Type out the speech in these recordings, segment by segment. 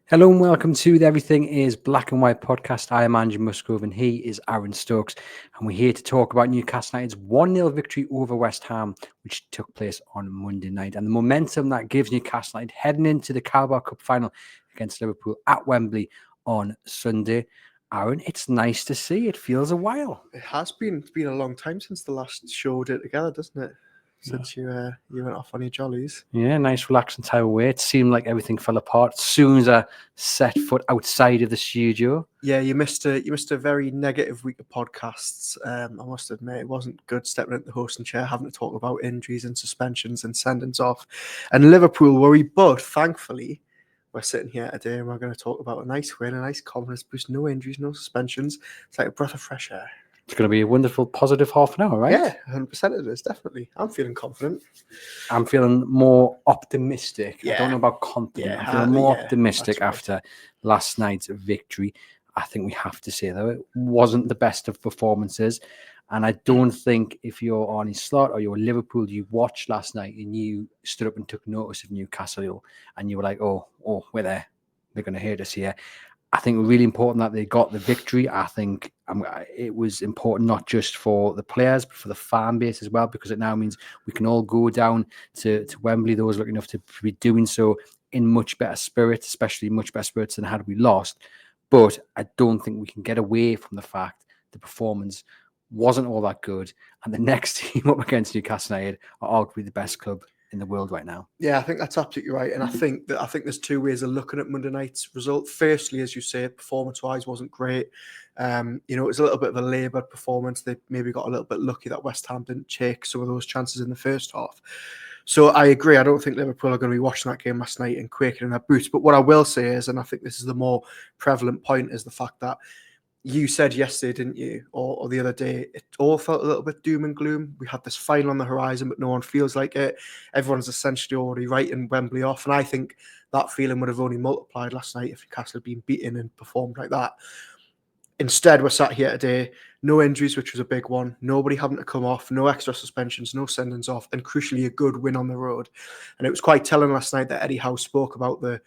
Hello and welcome to the Everything is Black and White podcast. I am Andrew Musgrove and he is Aaron Stokes, and we're here to talk about Newcastle United's 1-0 victory over West Ham, which took place on Monday night, and the momentum that gives Newcastle United heading into the Carabao Cup final against Liverpool at Wembley on Sunday. Aaron, it's nice to see. It feels a while. It has been. It's been a long time since the last show did it together, doesn't it? Since you went off on your jollies. Yeah, nice relaxing time away. It seemed like everything fell apart as soon as I set foot outside of the studio. Yeah, you missed a very negative week of podcasts. I must admit, it wasn't good stepping into the hosting chair, having to talk about injuries and suspensions and sendings off, and Liverpool worry. But thankfully, we're sitting here today and we're going to talk about a nice win, a nice confidence boost, no injuries, no suspensions. It's like a breath of fresh air. It's going to be a wonderful, positive half an hour, right? Yeah, 100% it is, definitely. I'm feeling confident. I'm feeling more optimistic. Yeah. I don't know about confident. Yeah, I'm feeling more yeah, optimistic that's right. after last night's victory. I think we have to say, though, it wasn't the best of performances. And I don't think if you're Arne Slot or you're Liverpool, you watched last night and you stood up and took notice of Newcastle and you were like, oh, we're there. They're going to hurt us here. I think it was really important that they got the victory. I think it was important not just for the players, but for the fan base as well, because it now means we can all go down to Wembley, those lucky enough to be doing so, in much better spirits, especially much better spirits than had we lost. But I don't think we can get away from the fact the performance wasn't all that good. And the next team up against Newcastle United are arguably the best club in the world right now. Yeah, I think that's absolutely right. And I think there's two ways of looking at Monday night's result. Firstly, as you say, performance-wise wasn't great. It was a little bit of a laboured performance. They maybe got a little bit lucky that West Ham didn't take some of those chances in the first half. So I agree. I don't think Liverpool are going to be watching that game last night and quaking in their boots. But what I will say is, and I think this is the more prevalent point, is the fact that you said yesterday, didn't you, or the other day, it all felt a little bit doom and gloom. We had this final on the horizon, but no one feels like it. Everyone's essentially already writing Wembley off. And I think that feeling would have only multiplied last night if Newcastle had been beaten and performed like that. Instead, we're sat here today, no injuries, which was a big one, nobody having to come off, no extra suspensions, no sendings off, and crucially, a good win on the road. And it was quite telling last night that Eddie Howe spoke about the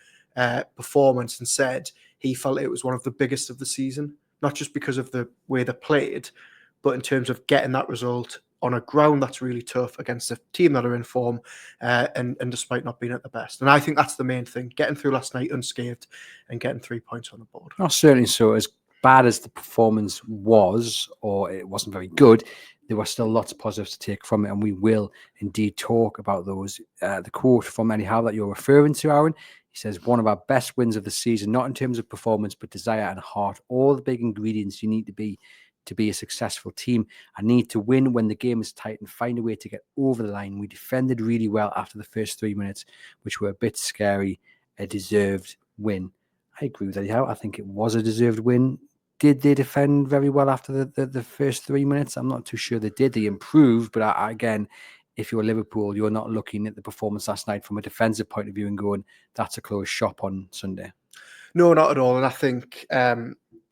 performance and said he felt it was one of the biggest of the season. Not just because of the way they played, but in terms of getting that result on a ground that's really tough against a team that are in form and despite not being at the best. And I think that's the main thing, getting through last night unscathed and getting 3 points on the board. Oh, certainly so. As bad as the performance was, or it wasn't very good, there were still lots of positives to take from it, and we will indeed talk about those. The quote from Eddie Howe that you're referring to, Aaron, he says, one of our best wins of the season, not in terms of performance, but desire and heart. All the big ingredients you need to be a successful team. I need to win when the game is tight and find a way to get over the line. We defended really well after the first 3 minutes, which were a bit scary. A deserved win. I agree with Eddie Howe. I think it was a deserved win. Did they defend very well after the first 3 minutes? I'm not too sure they did. They improved, but again, if you're Liverpool, you're not looking at the performance last night from a defensive point of view and going, that's a closed shop on Sunday. No, not at all. And I think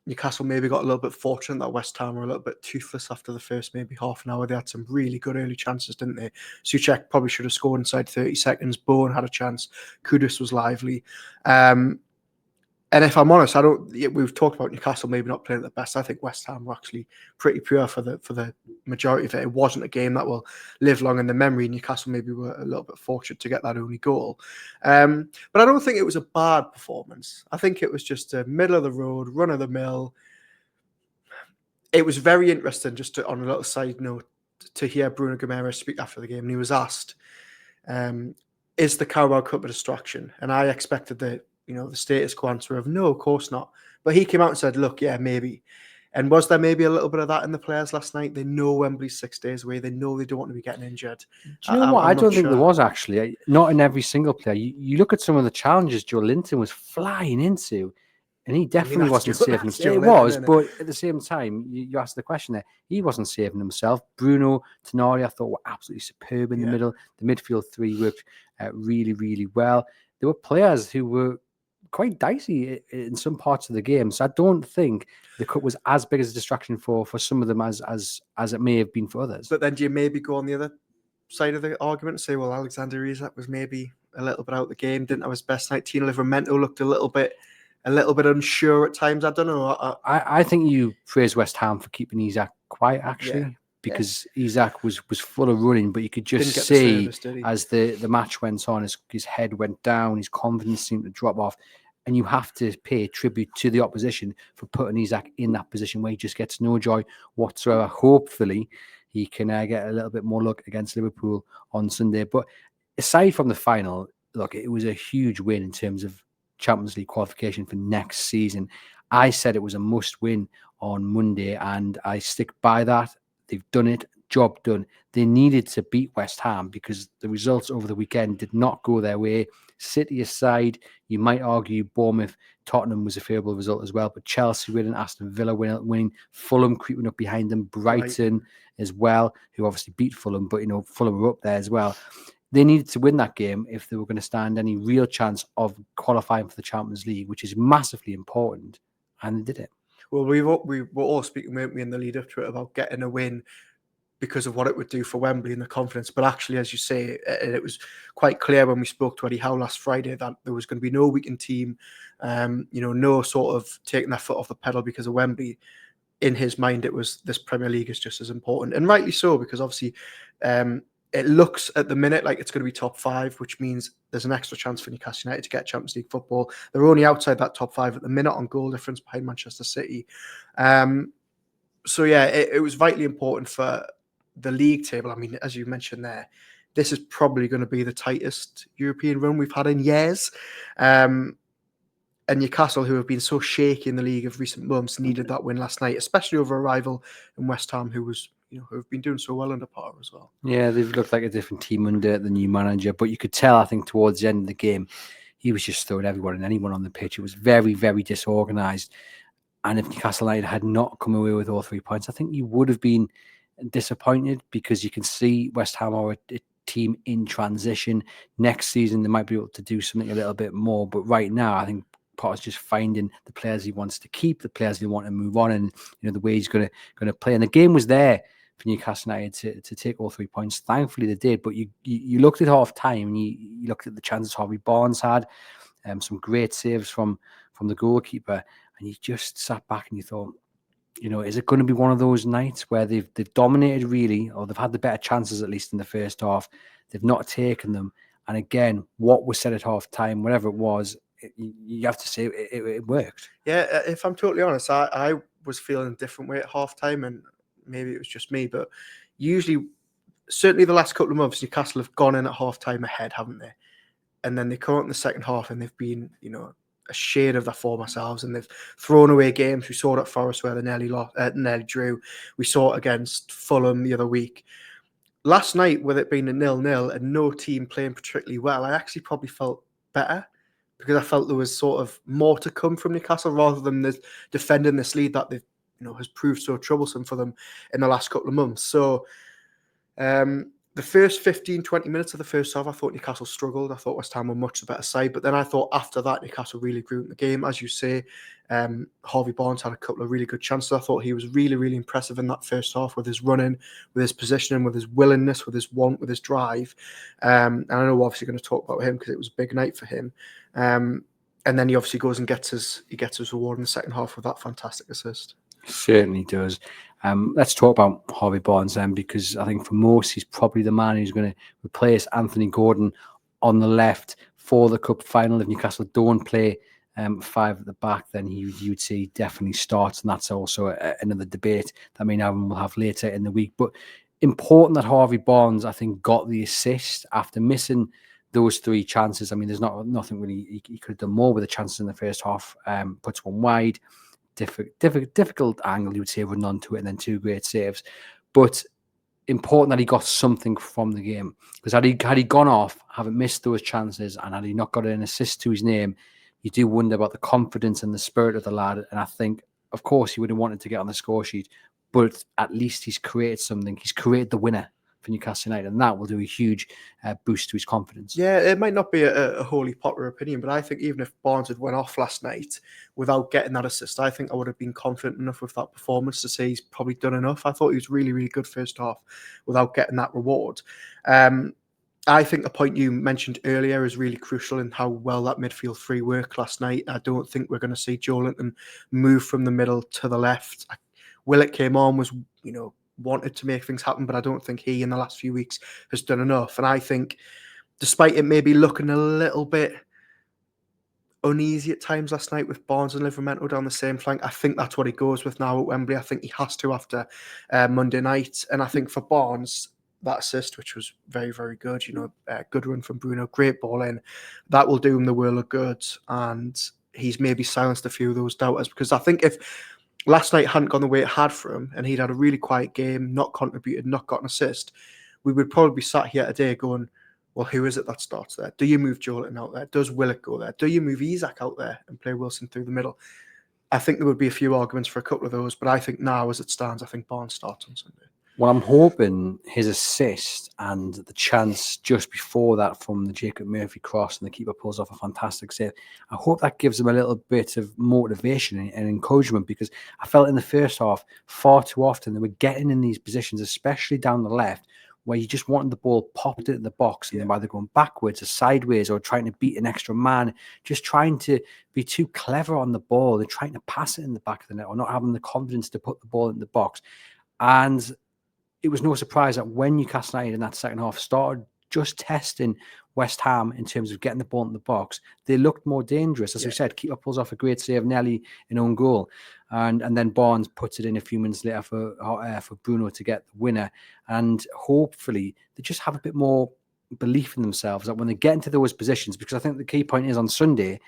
Newcastle maybe got a little bit fortunate that West Ham were a little bit toothless after the first maybe half an hour. They had some really good early chances, didn't they? Souček probably should have scored inside 30 seconds. Bowen had a chance. Kudus was lively. And if I'm honest, we've talked about Newcastle maybe not playing at the best. I think West Ham were actually pretty pure for the majority of it. It wasn't a game that will live long in the memory. Newcastle maybe were a little bit fortunate to get that only goal. But I don't think it was a bad performance. I think it was just a middle of the road, run of the mill. It was very interesting, on a little side note, to hear Bruno Guimaraes speak after the game. And he was asked, is the Carabao Cup a distraction? And I expected the status quo answer of no, of course not. But he came out and said, look, yeah, maybe. And was there maybe a little bit of that in the players last night? They know Wembley's 6 days away. They know they don't want to be getting injured. Do you know what? I don't think there was, actually. Not in every single player. You look at some of the challenges Joe Linton was flying into. And he definitely that's wasn't Joe- saving that's himself. Joe It Linton, was, isn't it? but at the same time, you asked the question there. He wasn't saving himself. Bruno, Tonali, I thought were absolutely superb in the middle. The midfield three worked really, really well. There were players who were quite dicey in some parts of the game. So I don't think the cup was as big as a distraction for some of them as it may have been for others. But then do you maybe go on the other side of the argument and say, well, Alexander Isak was maybe a little bit out of the game, didn't have his best night. Tino Livramento looked a little bit unsure at times. I don't know. I think you praise West Ham for keeping Isak quiet, actually. Yeah. Because Isak was full of running, but you could just Didn't get the see service, did he? as the match went on, his head went down, his confidence seemed to drop off. And you have to pay tribute to the opposition for putting Isak in that position where he just gets no joy whatsoever. Hopefully, he can get a little bit more luck against Liverpool on Sunday. But aside from the final, look, it was a huge win in terms of Champions League qualification for next season. I said it was a must win on Monday, and I stick by that. They've done it. Job done. They needed to beat West Ham because the results over the weekend did not go their way. City aside, you might argue Bournemouth, Tottenham was a favourable result as well, but Chelsea winning, Aston Villa winning, Fulham creeping up behind them, Brighton as well, who obviously beat Fulham, but Fulham were up there as well. They needed to win that game if they were going to stand any real chance of qualifying for the Champions League, which is massively important, and they did it. Well, we were all speaking, weren't we, in the lead up to it about getting a win because of what it would do for Wembley and the confidence. But actually, as you say, it was quite clear when we spoke to Eddie Howe last Friday that there was going to be no weakened team, no sort of taking their foot off the pedal because of Wembley. In his mind, it was this Premier League is just as important, and rightly so, because obviously it looks at the minute like it's going to be top 5, which means there's an extra chance for Newcastle United to get Champions League football. They're only outside that top 5 at the minute on goal difference behind Manchester City. So yeah, it was vitally important for the league table. I mean, as you mentioned there, this is probably going to be the tightest European run we've had in years. And Newcastle, who have been so shaky in the league of recent months, needed that win last night, especially over a rival in West Ham, who have been doing so well under Potter as well. Yeah, they've looked like a different team under the new manager, but you could tell, I think, towards the end of the game, he was just throwing everyone and anyone on the pitch. It was very, very disorganised. And if Newcastle United had not come away with all 3 points, I think you would have been disappointed, because you can see West Ham are a team in transition. Next season, they might be able to do something a little bit more. But right now, I think Potter's just finding the players he wants to keep, the players he want to move on, and the way he's going to play. And the game was there for Newcastle United to take all 3 points. Thankfully, they did. But you looked at half time, and you looked at the chances Harvey Barnes had, some great saves from the goalkeeper, and you just sat back and you thought, is it going to be one of those nights where they've dominated really, or they've had the better chances at least in the first half? They've not taken them. And again, what was said at half time, whatever it was, you have to say it worked. Yeah, if I'm totally honest, I was feeling a different way at half time, and maybe it was just me, but usually, certainly the last couple of months, Newcastle have gone in at half time ahead, haven't they? And then they come out in the second half and they've been, a shade of their former selves, and they've thrown away games. We saw it at Forest where they nearly drew. We saw it against Fulham the other week. Last night, with it being a 0-0 and no team playing particularly well, I actually probably felt better, because I felt there was sort of more to come from Newcastle rather than defending this lead that they've, has proved so troublesome for them in the last couple of months. So the first 15, 20 minutes of the first half, I thought Newcastle struggled. I thought West Ham were much the better side. But then I thought after that, Newcastle really grew in the game. As you say, Harvey Barnes had a couple of really good chances. I thought he was really, really impressive in that first half with his running, with his positioning, with his willingness, with his want, with his drive. And I know we're obviously going to talk about him because it was a big night for him. And then he obviously goes and gets his reward in the second half with that fantastic assist. Certainly does. Let's talk about Harvey Barnes then, because I think for most, he's probably the man who's going to replace Anthony Gordon on the left for the cup final. If Newcastle don't play 5 at the back, then you'd see definitely starts, and that's also another debate that we'll have later in the week. But important that Harvey Barnes, I think, got the assist after missing those 3 chances. I mean, there's nothing really he could have done more with the chances in the first half. Puts one wide. Difficult angle, you would say, with none to it, and then 2 great saves. But important that he got something from the game, because had he gone off, having missed those chances, and had he not got an assist to his name, you do wonder about the confidence and the spirit of the lad. And I think, of course, he would have wanted to get on the score sheet, but at least he's created something. He's created the winner for Newcastle United, and that will do a huge boost to his confidence. Yeah, it might not be a wholly popular opinion, but I think even if Barnes had went off last night without getting that assist, I think I would have been confident enough with that performance to say he's probably done enough. I thought he was really, really good first half without getting that reward. I think the point you mentioned earlier is really crucial in how well that midfield three worked last night. I don't think we're going to see Joelinton move from the middle to the left. Willett came on, was, wanted to make things happen, but I don't think he in the last few weeks has done enough. And I think despite it maybe looking a little bit uneasy at times last night with Barnes and Livramento down the same flank, I think that's what he goes with now at Wembley. I think he has to after Monday night. And I think for Barnes, that assist, which was very, very good, good run from Bruno, great ball in, that will do him the world of good. And he's maybe silenced a few of those doubters, because I think if last night hadn't gone the way it had for him and he'd had a really quiet game, not contributed, not got an assist, we would probably be sat here today going, well, who is it that starts there? Do you move Joelinton out there? Does Willett go there? Do you move Isak out there and play Wilson through the middle? I think there would be a few arguments for a couple of those, but I think now, as it stands, I think Barnes starts on Sunday. Well, I'm hoping his assist and the chance just before that from the Jacob Murphy cross and the keeper pulls off a fantastic save, I hope that gives him a little bit of motivation and encouragement, because I felt in the first half far too often they were getting in these positions, especially down the left, where you just wanted the ball popped into the box and then either going backwards or sideways or trying to beat an extra man, just trying to be too clever on the ball and trying to pass it in the back of the net or not having the confidence to put the ball in the box. And it was no surprise that when Newcastle United in that second half started just testing West Ham in terms of getting the ball in the box, they looked more dangerous. As we said, keeper pulls off a great save, Nelly in own goal. And then Barnes puts it in a few minutes later for Bruno to get the winner. And hopefully they just have a bit more belief in themselves that when they get into those positions, because I think the key point is on Sunday,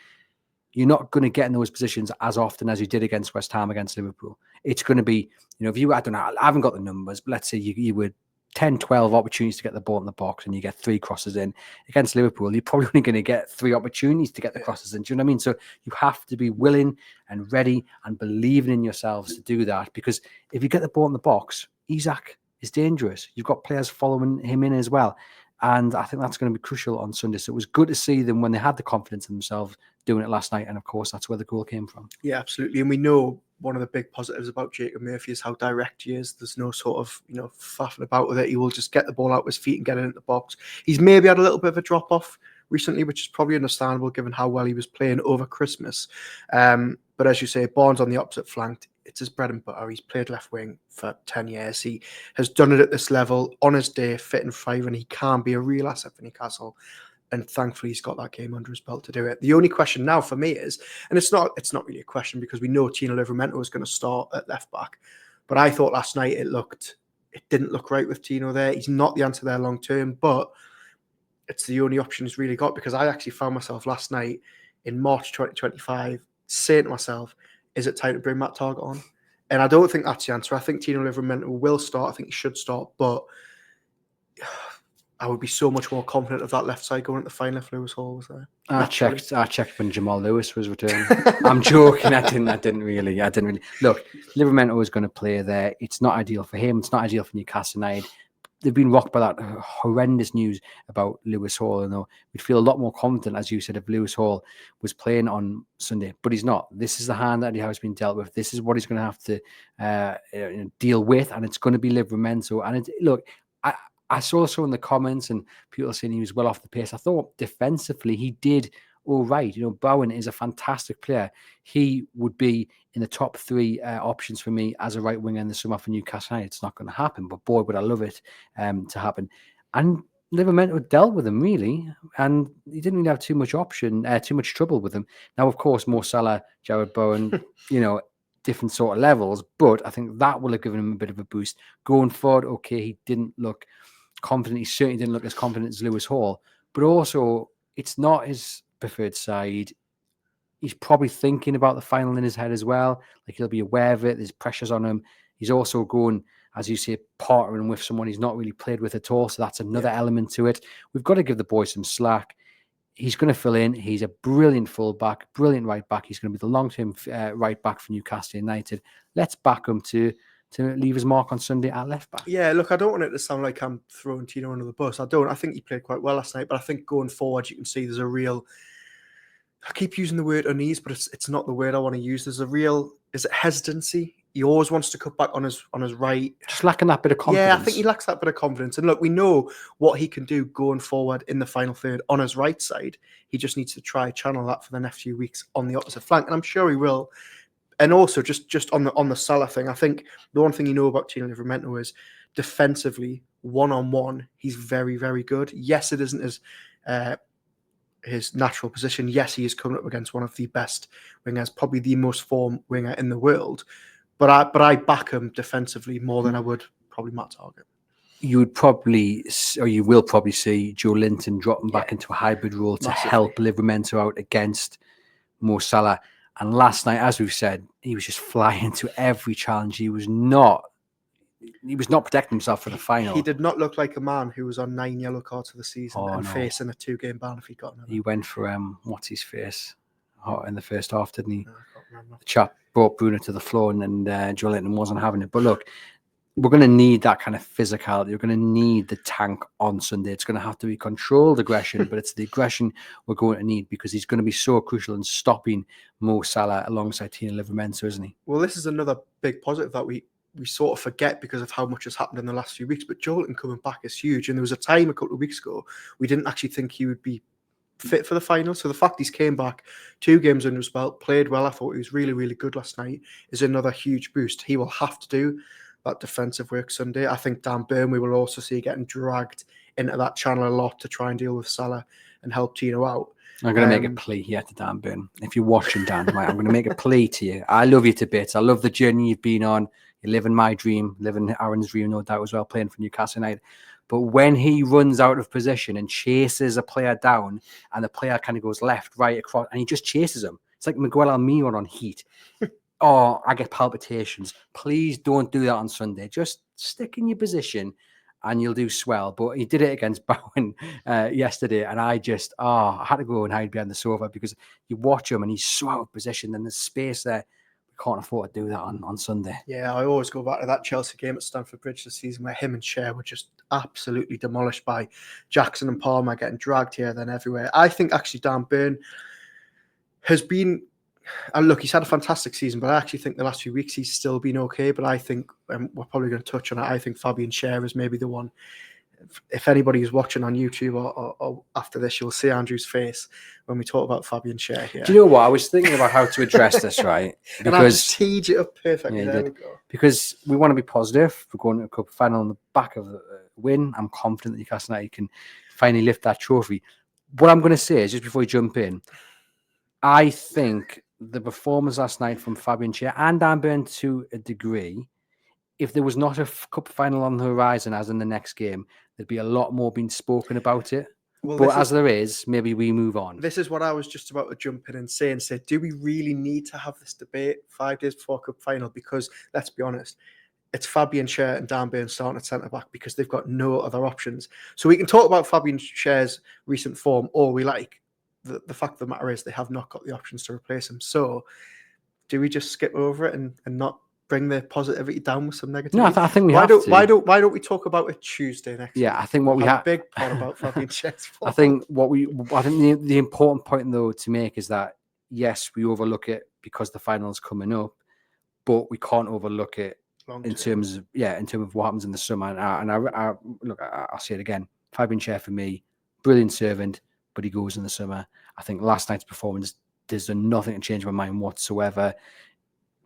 you're not going to get in those positions as often as you did against West Ham, against Liverpool. It's going to be, if you, I don't know, I haven't got the numbers, but let's say you would 10, 12 opportunities to get the ball in the box and you get 3 crosses in. Against Liverpool, you're probably only going to get 3 opportunities to get the crosses in. Do you know what I mean? So you have to be willing and ready and believing in yourselves to do that, because if you get the ball in the box, Isak is dangerous. You've got players following him in as well. And I think that's going to be crucial on Sunday. So it was good to see them when they had the confidence in themselves doing it last night. And of course, that's where the goal came from. Yeah, absolutely. And we know one of the big positives about Jacob Murphy is how direct he is. There's no sort of, faffing about with it. He will just get the ball out with his feet and get it into the box. He's maybe had a little bit of a drop off recently, which is probably understandable given how well he was playing over Christmas. But as you say, Barnes on the opposite flank, it's his bread and butter. He's played left wing for 10 years. He has done it at this level on his day, fit and five, and he can be a real asset for Newcastle. And thankfully, he's got that game under his belt to do it. The only question now for me is, and it's not really a question because we know Tino Livramento is going to start at left back. But I thought last night it didn't look right with Tino there. He's not the answer there long term, but it's the only option he's really got, because I actually found myself last night in March 2025 saying to myself, is it time to bring Matt Targett on? And I don't think that's the answer. I think Tino Livramento will start. I think he should start, but I would be so much more confident of that left side going into the final if Lewis Hall was there. I checked when Jamal Lewis was returning. I'm joking. I didn't really. Look, Livramento is going to play there. It's not ideal for him. It's not ideal for Newcastle United. They've been rocked by that horrendous news about Lewis Hall. And we'd feel a lot more confident, as you said, if Lewis Hall was playing on Sunday, but he's not. This is the hand that he has been dealt with. This is what he's going to have to deal with, and it's going to be Livramento. And I saw so in the comments and people saying he was well off the pace. I thought defensively he did all right. Bowen is a fantastic player. He would be in the top 3 options for me as a right winger in the summer for Newcastle United. It's not going to happen, but boy, would I love it to happen. And Livramento dealt with him really, and he didn't really have too much trouble with him. Now, of course, Mo Salah, Jared Bowen, different sort of levels, but I think that will have given him a bit of a boost going forward. Okay, he didn't look confident. He certainly didn't look as confident as Lewis Hall, but also it's not his preferred side. He's probably thinking about the final in his head as well. Like, he'll be aware of it. There's pressures on him. He's also going, as you say, partnering with someone he's not really played with at all. So that's another element to it. We've got to give the boy some slack. He's going to fill in. He's a brilliant fullback, brilliant right back. He's going to be the long-term right back for Newcastle United. Let's back him to leave his mark on Sunday at left back. Yeah, look, I don't want it to sound like I'm throwing Tino under the bus. I don't. I think he played quite well last night, but I think going forward, you can see there's a real. I keep using the word unease, but it's not the word I want to use. There's a real hesitancy. He always wants to cut back on his right. Just lacking that bit of confidence. Yeah, I think he lacks that bit of confidence. And look, we know what he can do going forward in the final third on his right side. He just needs to try channel that for the next few weeks on the opposite flank, and I'm sure he will. And also, just on the Salah thing, I think the one thing you know about Tino Livramento is defensively, one-on-one, he's very, very good. Yes, it isn't his natural position. Yes, he is coming up against one of the best wingers, probably the most formed winger in the world. But I back him defensively more than I would probably Matt Targett. You would probably, or you will probably see Joe Linton dropping back into a hybrid role to help Livramento out against Mo Salah. And last night, as we've said, he was just flying to every challenge. He was not protecting himself for the final. He did not look like a man who was on 9 yellow cards for the season facing a 2-game ban if he got another. He went for what's his face in the first half, didn't he? I can't remember. The chap brought Bruno to the floor, and Joe Linton wasn't having it. But look, we're going to need that kind of physicality. You're going to need the tank on Sunday. It's going to have to be controlled aggression, but it's the aggression we're going to need because he's going to be so crucial in stopping Mo Salah alongside Tino Livramento, isn't he? Well, this is another big positive that we sort of forget because of how much has happened in the last few weeks. But Joe Linton coming back is huge. And there was a time a couple of weeks ago we didn't actually think he would be fit for the final. So the fact he's came back 2 games under his belt, played well, I thought he was really, really good last night, is another huge boost. He will have to do that defensive work Sunday. I think Dan Burn we will also see getting dragged into that channel a lot to try and deal with Salah and help Tino out. I'm going to make a plea here to Dan Burn. If you're watching, Dan, right, I'm going to make a plea to you. I love you to bits. I love the journey you've been on. You're living my dream, living Aaron's dream, no doubt as well, playing for Newcastle United. But when he runs out of position and chases a player down and the player kind of goes left, right, across, and he just chases him. It's like Miguel Almiron on Heat. Oh, I get palpitations. Please don't do that on Sunday. Just stick in your position and you'll do swell. But he did it against Bowen yesterday. And I had to go and hide behind the sofa because you watch him and he's so out of position and there's space there. We can't afford to do that on Sunday. Yeah, I always go back to that Chelsea game at Stamford Bridge this season where him and Cher were just absolutely demolished by Jackson and Palmer, getting dragged here, then everywhere. I think actually Dan Burn has been... And look, he's had a fantastic season, but I actually think the last few weeks he's still been okay. But I think we're probably going to touch on it. I think Fabian Schär is maybe the one. If anybody is watching on YouTube or after this, you'll see Andrew's face when we talk about Fabian Schär here. Do you know what? I was thinking about how to address this, right? Because and I just teed it up perfectly. Yeah, there we go. Because we want to be positive. We're going to a cup final on the back of the win. I'm confident that Newcastle United can finally lift that trophy. What I'm going to say is, just before we jump in, I think the performance last night from Fabian Schär and Dan Burn to a degree, if there was not a cup final on the horizon as in the next game, there'd be a lot more being spoken about it. Well, but as there is, maybe we move on. This is what I was just about to jump in and say, do we really need to have this debate 5 days before cup final? Because let's be honest, it's Fabian Schär and Dan Burn starting at centre-back because they've got no other options. So we can talk about Fabian Schär's recent form all we like. The fact of the matter is they have not got the options to replace him. So do we just skip over it and not bring the positivity down with some negativity? No, I think we have to. Why don't we talk about it Tuesday next week? Yeah, I think what we have a big part about Fabian Schär's form. I think the important point though to make is that yes, we overlook it because the final's coming up, but we can't overlook it in terms of what happens in the summer. And I'll say it again. Fabian Schär for me, brilliant servant, but he goes in the summer. I think last night's performance, there's nothing to change my mind whatsoever.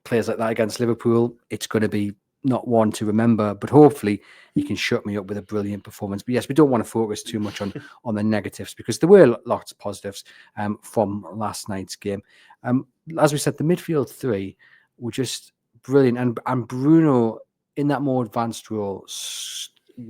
Players like that against Liverpool, it's going to be not one to remember, but hopefully he can shut me up with a brilliant performance. But yes, we don't want to focus too much on the negatives because there were lots of positives from last night's game. As we said, the midfield 3 were just brilliant. And Bruno, in that more advanced role,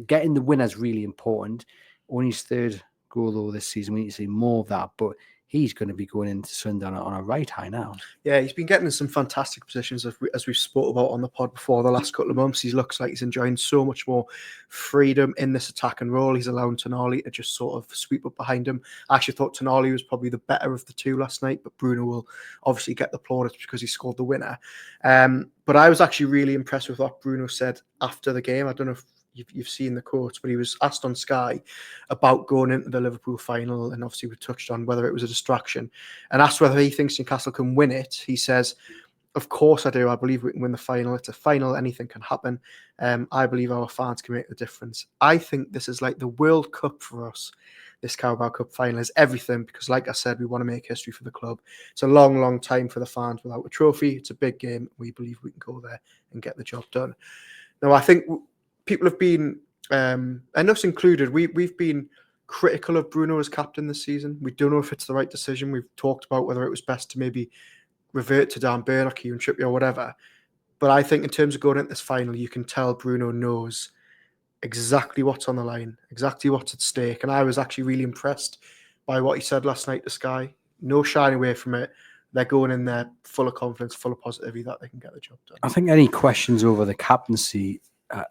getting the win is really important. Only his 3rd goal though this season. We need to see more of that, but he's going to be going into Sunday on a right high now. Yeah, he's been getting in some fantastic positions as we've spoke about on the pod before the last couple of months. He looks like he's enjoying so much more freedom in this attacking role. He's allowing Tonali to just sort of sweep up behind him. I actually thought Tonali was probably the better of the two last night, but Bruno will obviously get the plaudits because he scored the winner. But I was actually really impressed with what Bruno said after the game. I don't know if you've seen the quotes, but he was asked on Sky about going into the Liverpool final, and obviously we touched on whether it was a distraction, and asked whether he thinks Newcastle can win it. He says, "Of course I do. I believe we can win the final. It's a final. Anything can happen. I believe our fans can make the difference. I think this is like the World Cup for us. This Carabao Cup final is everything because, like I said, we want to make history for the club. It's a long, long time for the fans without a trophy. It's a big game. We believe we can go there and get the job done." Now, I think people have been, and us included, we've been critical of Bruno as captain this season. We don't know if it's the right decision. We've talked about whether it was best to maybe revert to Dan Burn or Kieran Trippier or whatever. But I think in terms of going into this final, you can tell Bruno knows exactly what's on the line, exactly what's at stake. And I was actually really impressed by what he said last night to Sky. No shying away from it. They're going in there full of confidence, full of positivity that they can get the job done. I think any questions over the captaincy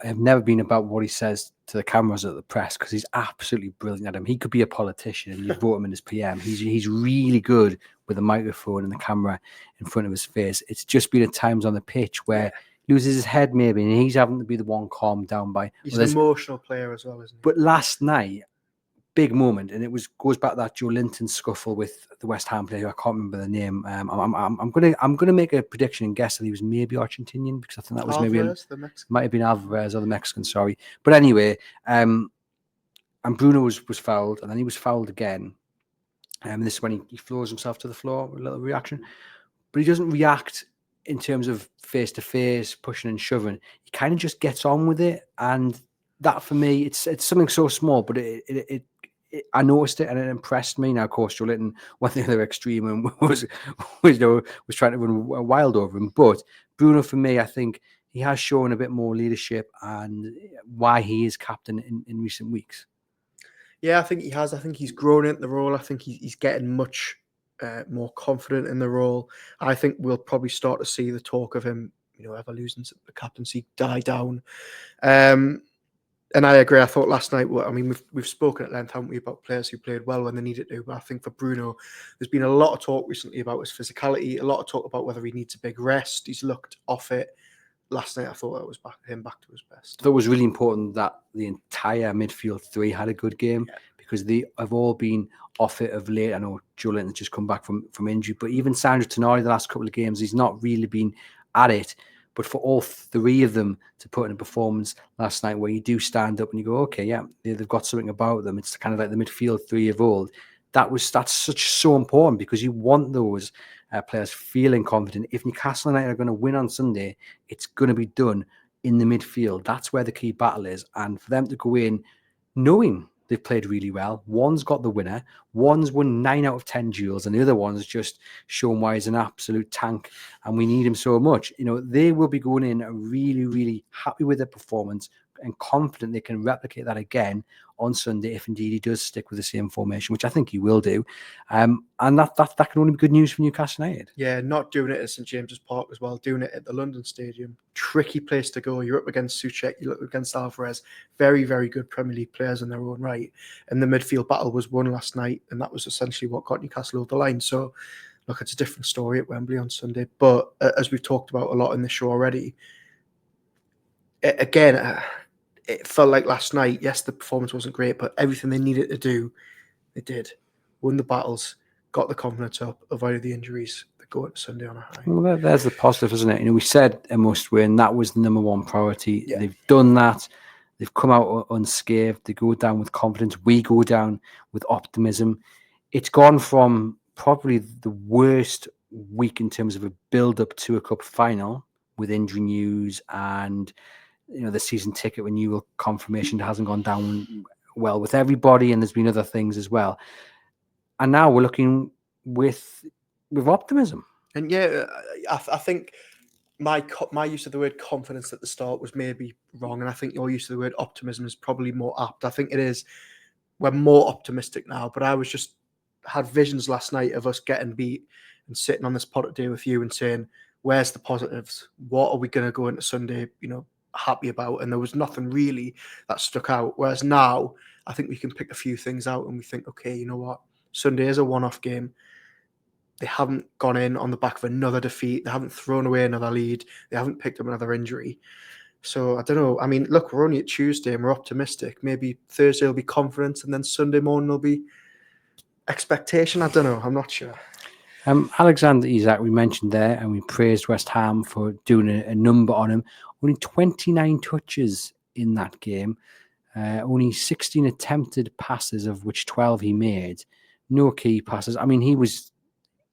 have never been about what he says to the cameras at the press, because he's absolutely brilliant at him. He could be a politician and you vote him in as PM. He's really good with a microphone and the camera in front of his face. It's just been at times on the pitch where he loses his head maybe, and he's having to be the one calmed down by. He's an emotional player as well, isn't he? But last night, big moment, and it goes back to that Joe Linton scuffle with the West Ham player. I can't remember the name. I'm gonna make a prediction and guess that he was maybe Argentinian, because I think that was Alvarez, might have been Alvarez or the Mexican. Sorry, but anyway, and Bruno was fouled, and then he was fouled again. And this is when he throws himself to the floor with a little reaction, but he doesn't react in terms of face to face, pushing and shoving. He kind of just gets on with it, and that for me, it's something so small, but I noticed it and it impressed me. Now, of course, Joe Linton went the other extreme and was trying to run wild over him. But Bruno, for me, I think he has shown a bit more leadership and why he is captain in recent weeks. Yeah, I think he has. I think he's grown into the role. I think he's getting much more confident in the role. I think we'll probably start to see the talk of him, ever losing the captaincy die down. And I agree. I thought last night, we've spoken at length, haven't we, about players who played well when they needed to. But I think for Bruno, there's been a lot of talk recently about his physicality, a lot of talk about whether he needs a big rest. He's looked off it. Last night, I thought it was back to his best. I thought it was really important that the entire midfield three had a good game, because they have all been off it of late. I know Joe Linton's just come back from injury, but even Sandro Tonali the last couple of games, he's not really been at it. But for all three of them to put in a performance last night where you do stand up and you go, okay, yeah, they've got something about them. It's kind of like the midfield three of old. That's so important, because you want those players feeling confident. If Newcastle United are going to win on Sunday, it's going to be done in the midfield. That's where the key battle is. And for them to go in knowing they've played really well. One's got the winner. One's won 9 out of 10 duels, and the other one's just shown why he's an absolute tank, and we need him so much. They will be going in really, really happy with their performance and confident they can replicate that again on Sunday if indeed he does stick with the same formation, which I think he will do. And that can only be good news for Newcastle United. Yeah, not doing it at St James's Park as well, doing it at the London Stadium. Tricky place to go. You're up against Souček, you're up against Alvarez. Very, very good Premier League players in their own right. And the midfield battle was won last night, and that was essentially what got Newcastle over the line. So, look, it's a different story at Wembley on Sunday. But as we've talked about a lot in the show already, it felt like last night, yes, the performance wasn't great, but everything they needed to do, they did. Won the battles, got the confidence up, avoided the injuries. They go into Sunday on a high. Well, there's the positive, isn't it? We said a must win. That was the number one priority. Yeah. They've done that. They've come out unscathed. They go down with confidence. We go down with optimism. It's gone from probably the worst week in terms of a build-up to a cup final with injury news and the season ticket renewal confirmation that hasn't gone down well with everybody, and there's been other things as well. And now we're looking with optimism. And yeah, I think my use of the word confidence at the start was maybe wrong, and I think your use of the word optimism is probably more apt. I think it is. We're more optimistic now, but I was just had visions last night of us getting beat and sitting on this pot of day with you and saying, where's the positives? What are we going to go into Sunday, happy about? And there was nothing really that stuck out. Whereas now, I think we can pick a few things out and we think, okay, you know what? Sunday is a one-off game. They haven't gone in on the back of another defeat. They haven't thrown away another lead. They haven't picked up another injury. So I don't know. I mean, look, we're only at Tuesday and we're optimistic. Maybe Thursday will be confidence and then Sunday morning will be expectation. I don't know. I'm not sure. Alexander Isak, we mentioned there, and we praised West Ham for doing a number on him. Only 29 touches in that game. Only 16 attempted passes, of which 12 he made. No key passes. I mean, he was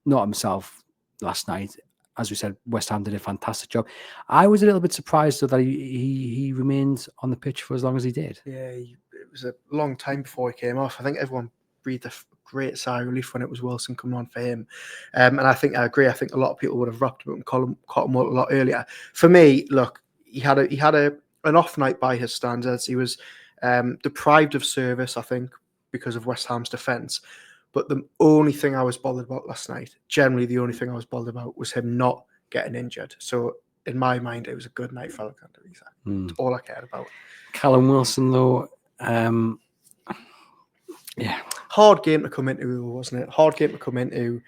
not himself last night. As we said, West Ham did a fantastic job. I was a little bit surprised, though, that he remained on the pitch for as long as he did. Yeah, it was a long time before he came off. I think everyone breathed a great sigh of relief when it was Wilson coming on for him. And I agree. I think a lot of people would have wrapped him up and caught him a lot earlier. For me, look, he had an off night by his standards. He was deprived of service, I think, because of West Ham's defence. But the only thing I was bothered about last night, generally the only thing I was bothered about, was him not getting injured. So in my mind, it was a good night for Alexander Isak. That's all I cared about. Callum Wilson, though, yeah. Hard game to come into, wasn't it? Hard game to come into.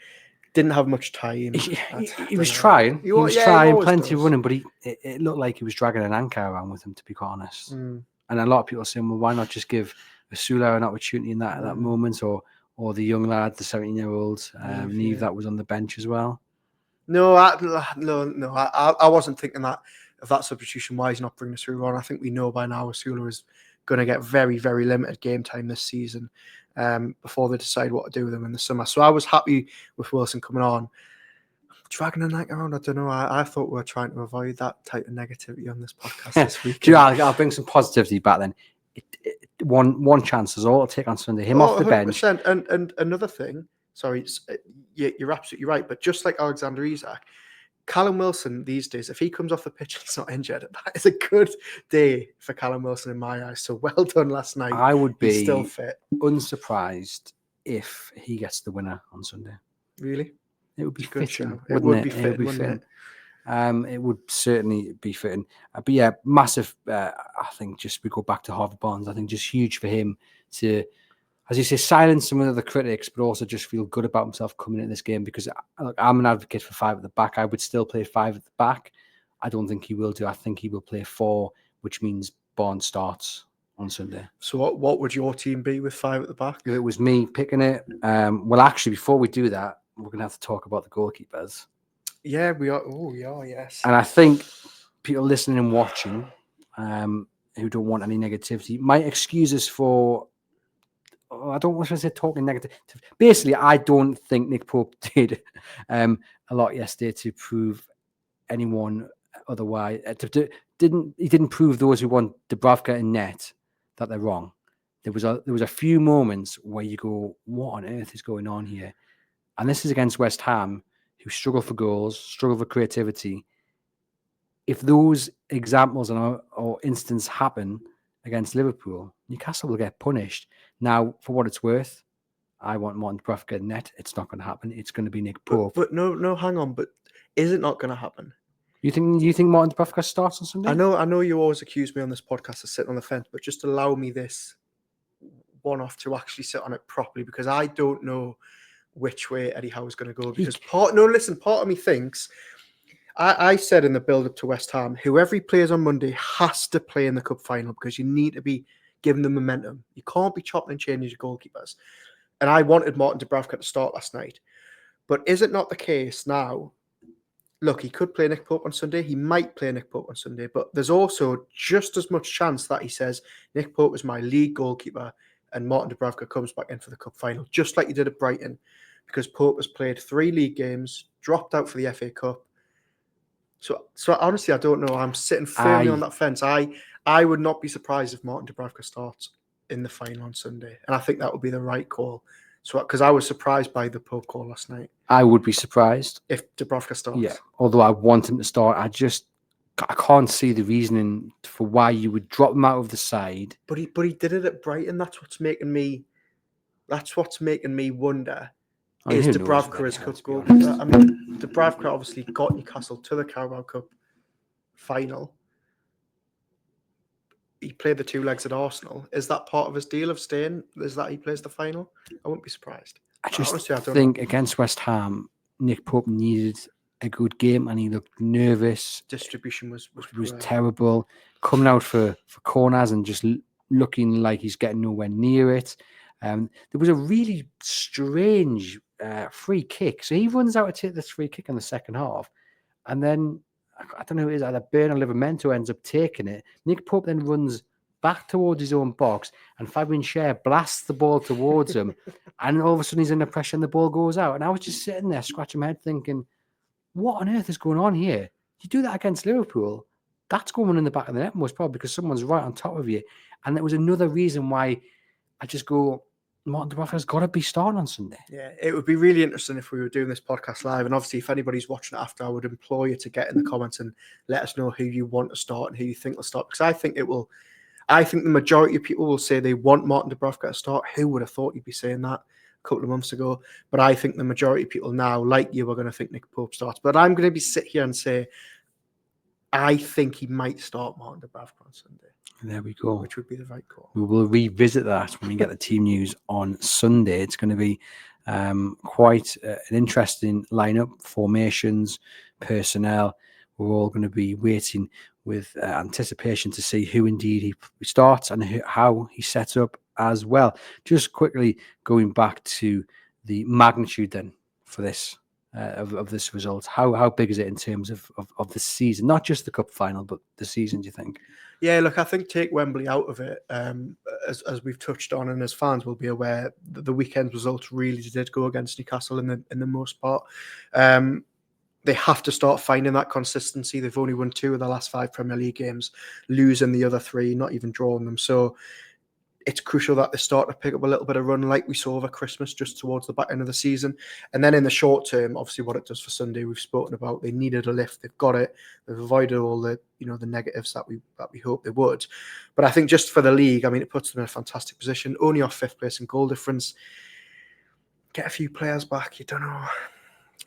Didn't have much time. He was trying. He was trying, plenty of running, but it looked like he was dragging an anchor around with him, to be quite honest. And a lot of people are saying, well, why not just give Asula an opportunity in that moment, or the young lad, the 17-year-old, Neve, that was on the bench as well? No, I wasn't thinking that of that substitution. Why he's not bringing Asula on? I think we know by now Asula is going to get very, very limited game time this season before they decide what to do with him in the summer. So I was happy with Wilson coming on. Dragging a neck around, I don't know. I thought we were trying to avoid that type of negativity on this podcast this week. I'll bring some positivity back then. One chance is all it'll take on Sunday. Him off the 100%. bench. And another thing, sorry, you're absolutely right. But just like Alexander Isak, Callum Wilson these days, if he comes off the pitch and he's not injured, that is a good day for Callum Wilson in my eyes. So well done last night. I would be still fit. Unsurprised if he gets the winner on Sunday. Really? It would be fitting. It would be fitting. It would certainly be fitting. But yeah, massive. I think just we go back to Harvey Barnes. I think just huge for him to, as you say, silence some of the critics, but also just feel good about himself coming in this game. Because look, I'm an advocate for 5 at the back. I would still play 5 at the back. I don't think he will do. I think he will play 4, which means Barnes starts on Sunday. So what would your team be with 5 at the back? If it was me picking it, well, actually, before we do that, we're going to have to talk about the goalkeepers. Yeah, we are. Oh, we are, yes. And I think people listening and watching who don't want any negativity might excuse us for, I don't want to say talking negative. Basically, I don't think Nick Pope did a lot yesterday to prove anyone otherwise. He didn't prove those who want Dubravka in net that they're wrong. There was a few moments where you go, what on earth is going on here? And this is against West Ham, who struggle for goals, struggle for creativity. If those examples or instances happen against Liverpool, Newcastle will get punished. Now, for what it's worth, I want Martin Dubravka in net. It's not going to happen. It's going to be Nick Pope. But no, hang on. But is it not going to happen? You think Martin Dubravka starts on Sunday? I know you always accuse me on this podcast of sitting on the fence, but just allow me this one-off to actually sit on it properly, because I don't know which way Eddie Howe is going to go. Because part of me thinks, I said in the build-up to West Ham, whoever he plays on Monday has to play in the cup final, because you need to be giving them momentum. You can't be chopping and changing your goalkeepers. And I wanted Martin Dubravka to start last night. But is it not the case now? Look, he could play Nick Pope on Sunday. He might play Nick Pope on Sunday. But there's also just as much chance that he says, Nick Pope is my league goalkeeper and Martin Dubravka comes back in for the cup final, just like he did at Brighton. Because Pope has played 3 league games, dropped out for the FA Cup. So honestly, I don't know. I'm sitting firmly on that fence. I would not be surprised if Martin Dubravka starts in the final on Sunday. And I think that would be the right call. So, because I was surprised by the Pope call last night. I would be surprised if Dubravka starts. Yeah, although I want him to start. I can't see the reasoning for why you would drop him out of the side. But he did it at Brighton. That's what's making me That's what's making me wonder. I mean, Is who knows with Dubravka his Eddie Howe, cup to be goalkeeper? honest. I mean, Dubravka obviously got Newcastle to the Carabao Cup final. He played the 2 legs at Arsenal. Is that part of his deal of staying? Is that he plays the final? I wouldn't be surprised. I just Honestly, I don't think know. against West Ham, Nick Pope needed a good game and he looked nervous. Distribution was poor. Terrible. Coming out for corners and just looking like he's getting nowhere near it. There was a really strange free kick. So he runs out to take this free kick in the second half. And then, I don't know who it is, either Bern or Livramento ends up taking it. Nick Pope then runs back towards his own box and Fabian Schär blasts the ball towards him. And all of a sudden he's under pressure and the ball goes out. And I was just sitting there scratching my head thinking, what on earth is going on here? You do that against Liverpool, that's going in the back of the net most probably because someone's right on top of you. And there was another reason why I just go, Martin Dubravka's got to be starting on Sunday. Yeah, it would be really interesting if we were doing this podcast live. And obviously, if anybody's watching it after, I would implore you to get in the comments and let us know who you want to start and who you think will start. Because I think it will. I think the majority of people will say they want Martin Dubravka to start. Who would have thought you'd be saying that a couple of months ago? But I think the majority of people now, like you, are going to think Nick Pope starts. But I'm going to sit here and say, I think he might start Martin Dubravka on Sunday. There we go. Which would be the right call. We will revisit that when we get the team news on Sunday. It's going to be quite an interesting lineup, formations, personnel. We're all going to be waiting with anticipation to see who indeed he starts and how he sets up as well. Just quickly going back to the magnitude then for this of this result. How big is it in terms of the season? Not just the cup final, but the season, do you think? Yeah, look, I think take Wembley out of it, as we've touched on, and as fans will be aware, the weekend results really did go against Newcastle in the most part. They have to start finding that consistency. They've only won 2 of the last 5 Premier League games, losing the other 3, not even drawing them. So it's crucial that they start to pick up a little bit of run like we saw over Christmas, just towards the back end of the season. And then in the short term, obviously what it does for Sunday, we've spoken about. They needed a lift. They've got it. They've avoided all the the negatives that we hope they would. But I think just for the league, I mean, it puts them in a fantastic position. Only off 5th place in goal difference. Get a few players back. You don't know.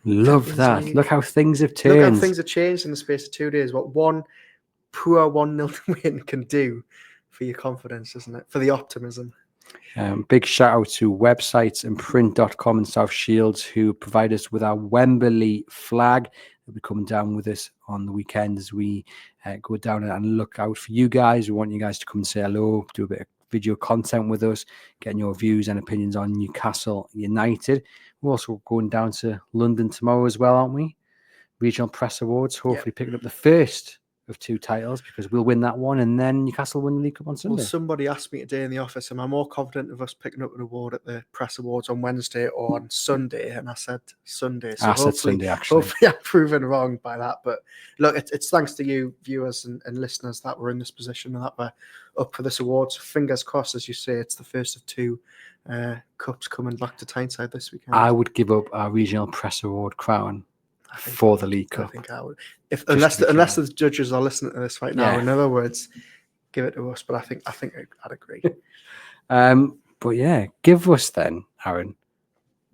Love that. League. Look how things have changed. Look how things have changed in the space of 2 days. What one poor 1-0 win can do for your confidence, isn't it? For the optimism. Big shout out to websites and print.com in South Shields who provide us with our Wembley flag. They'll be coming down with us on the weekend as we go down and look out for you guys. We want you guys to come and say hello, do a bit of video content with us, getting your views and opinions on Newcastle United. We're also going down to London tomorrow as well, aren't we? Regional Press Awards, hopefully picking up the first of 2 titles because we'll win that one and then Newcastle win the League Cup on Sunday. Well, somebody asked me today in the office, am I more confident of us picking up an award at the Press Awards on Wednesday or on Sunday? And I said Sunday. So I said Sunday, actually. Hopefully I'm proven wrong by that. But look, it's thanks to you, viewers and listeners, that we're in this position and that we're up for this award. So fingers crossed, as you say, it's the first of 2 cups coming back to Tyneside this weekend. I would give up our Regional Press Award crown for the League Cup. I think I would. Unless the judges are listening to this right now, in other words, give it to us. But I think I'd agree. But yeah, give us then, Aaron,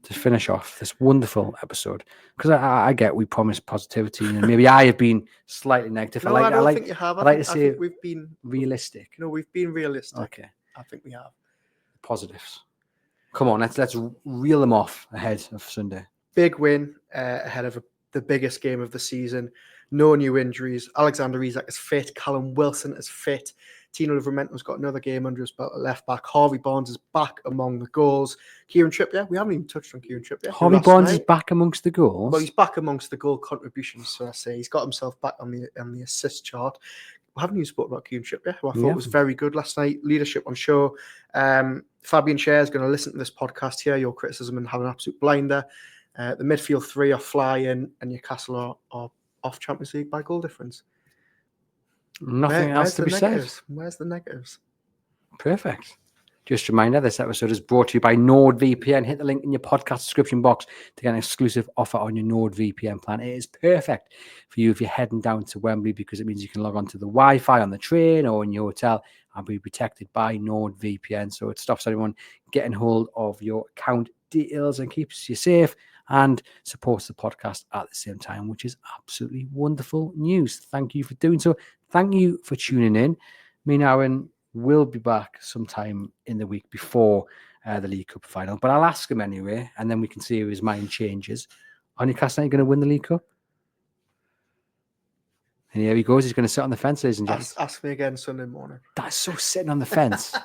to finish off this wonderful episode. Because I get we promised positivity, and maybe I have been slightly negative. No, I don't think you have. I think we've been realistic. No, we've been realistic. Okay. I think we have. Positives. Come on, let's reel them off ahead of Sunday. Big win ahead of the biggest game of the season. No new injuries. Alexander Isak is fit. Callum Wilson is fit. Tino Livramento's got another game under his belt at left back. Harvey Barnes is back among the goals. Kieran Trippier, we haven't even touched on Kieran Trippier. Harvey Barnes is back amongst the goals? Well, he's back amongst the goal contributions, so I say. He's got himself back on the assist chart. We haven't even spoken about Kieran Trippier, who I thought was very good last night. Leadership on show. Fabian Schär is going to listen to this podcast here, your criticism, and have an absolute blinder. The midfield 3 are flying, and Newcastle are off Champions League by goal difference. Nothing else to be said. Where's the negatives? Perfect. Just a reminder, this episode is brought to you by NordVPN. Hit the link in your podcast description box to get an exclusive offer on your NordVPN plan. It is perfect for you if you're heading down to Wembley because it means you can log on to the Wi-Fi on the train or in your hotel and be protected by NordVPN. So it stops anyone getting hold of your account details and keeps you safe and supports the podcast at the same time, which is absolutely wonderful news. Thank you for doing so. Thank you for tuning in. Me and Aaron will be back sometime in the week before the League Cup final, but I'll ask him anyway, and then we can see if his mind changes. Are Newcastle United going to win the League Cup? And here he goes. He's going to sit on the fence, ladies and gents. Ask me again Sunday morning. That's so sitting on the fence.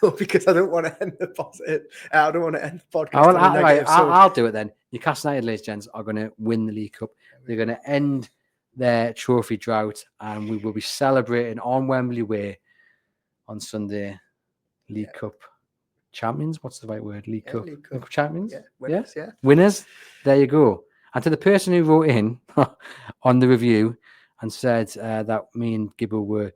No, because I don't want to end the positive. I don't want to end the podcast. I'll do it then. Newcastle United, ladies and gents, are going to win the League Cup. They're going to end their trophy drought, and we will be celebrating on Wembley Way on Sunday. League Cup champions. What's the right word? League Cup champions. Yeah, winners. Yeah, winners. There you go. And to the person who wrote in on the review and said that me and Gibbo were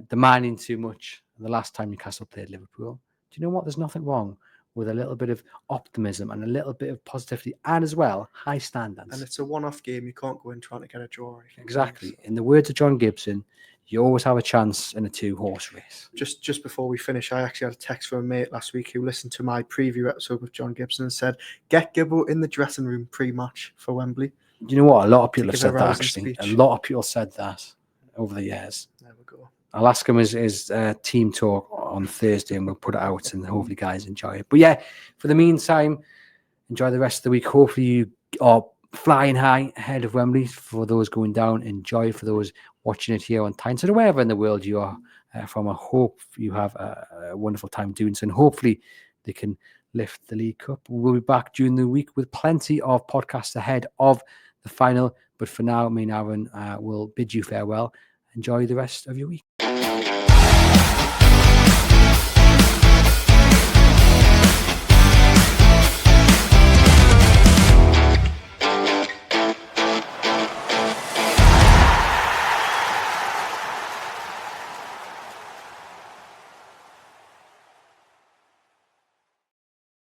demanding too much the last time Newcastle played Liverpool. Do you know what? There's nothing wrong with a little bit of optimism and a little bit of positivity and as well high standards. And it's a one-off game. You can't go in trying to get a draw. Exactly. In the words of John Gibson, you always have a chance in a two-horse race. Just before we finish, I actually had a text from a mate last week who listened to my preview episode with John Gibson and said, get Gibbo in the dressing room pre-match for Wembley. You know what? A lot of people have said that, actually. A lot of people said that over the years. There we go. I'll ask him his team talk on Thursday and we'll put it out and hopefully guys enjoy it. But yeah, for the meantime, enjoy the rest of the week. Hopefully you are flying high ahead of Wembley. For those going down, enjoy. For those watching it here on Tyneside or wherever in the world you are from, I hope you have a wonderful time doing so. And hopefully they can lift the League Cup. We'll be back during the week with plenty of podcasts ahead of the final. But for now, me and Aaron will bid you farewell. Enjoy the rest of your week.